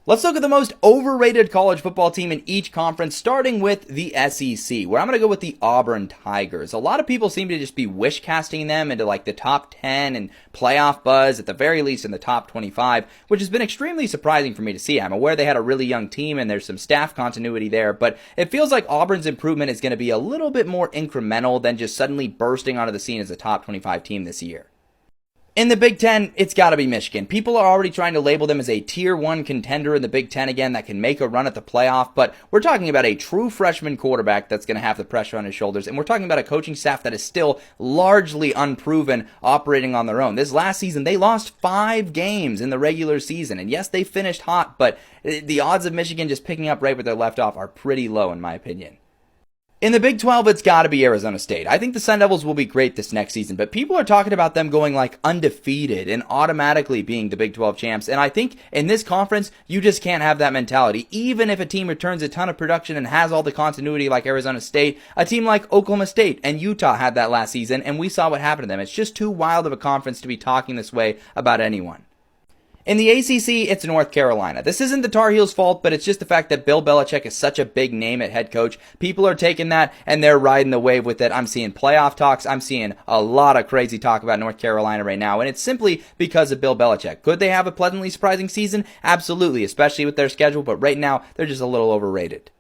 Let's look at the most overrated college football team in each conference, starting with the SEC, where I'm going to go with the Auburn Tigers. A lot of people seem to just be wish casting them into like the top 10 and playoff buzz, at the very least in the top 25, which has been extremely surprising for me to see. I'm aware they had a really young team and there's some staff continuity there, but it feels like Auburn's improvement is going to be a little bit more incremental than just suddenly bursting onto the scene as a top 25 team this year. In the Big Ten, it's got to be Michigan. People are already trying to label them as a Tier 1 contender in the Big Ten again that can make a run at the playoff, but we're talking about a true freshman quarterback that's going to have the pressure on his shoulders, and we're talking about a coaching staff that is still largely unproven, operating on their own. This last season, they lost 5 games in the regular season, and yes, they finished hot, but the odds of Michigan just picking up right where they left off are pretty low, in my opinion. In the Big 12, it's got to be Arizona State. I think the Sun Devils will be great this next season, but people are talking about them going like undefeated and automatically being the Big 12 champs, and I think in this conference, you just can't have that mentality. Even if a team returns a ton of production and has all the continuity like Arizona State, a team like Oklahoma State and Utah had that last season, and we saw what happened to them. It's just too wild of a conference to be talking this way about anyone. In the ACC, it's North Carolina. This isn't the Tar Heels' fault, but it's just the fact that Bill Belichick is such a big name at head coach. People are taking that, and they're riding the wave with it. I'm seeing playoff talks. I'm seeing a lot of crazy talk about North Carolina right now, and it's simply because of Bill Belichick. Could they have a pleasantly surprising season? Absolutely, especially with their schedule, but right now, they're just a little overrated.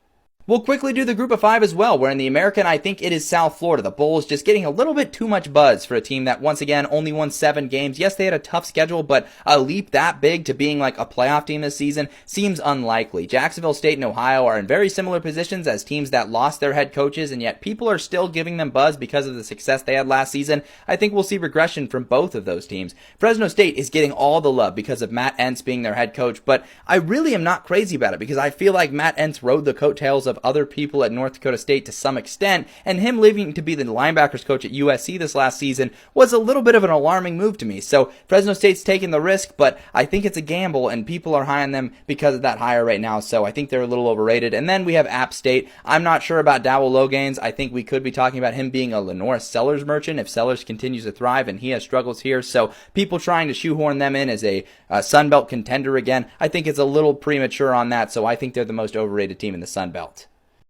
We'll quickly do the group of 5 as well, where in the American, I think it is South Florida. The Bulls just getting a little bit too much buzz for a team that, once again, only won 7 games. Yes, they had a tough schedule, but a leap that big to being like a playoff team this season seems unlikely. Jacksonville State and Ohio are in very similar positions as teams that lost their head coaches, and yet people are still giving them buzz because of the success they had last season. I think we'll see regression from both of those teams. Fresno State is getting all the love because of Matt Entz being their head coach, but I really am not crazy about it because I feel like Matt Entz rode the coattails of other people at North Dakota State to some extent, and him leaving to be the linebackers coach at USC this last season was a little bit of an alarming move to me. So Fresno State's taking the risk, but I think it's a gamble, and people are high on them because of that hire right now, so I think they're a little overrated. And then we have App State. I'm not sure about Dowell Logains. I think we could be talking about him being a Lenore Sellers merchant if Sellers continues to thrive, and he has struggles here, so people trying to shoehorn them in as a Sun Belt contender again, I think it's a little premature on that, so I think they're the most overrated team in the Sun Belt.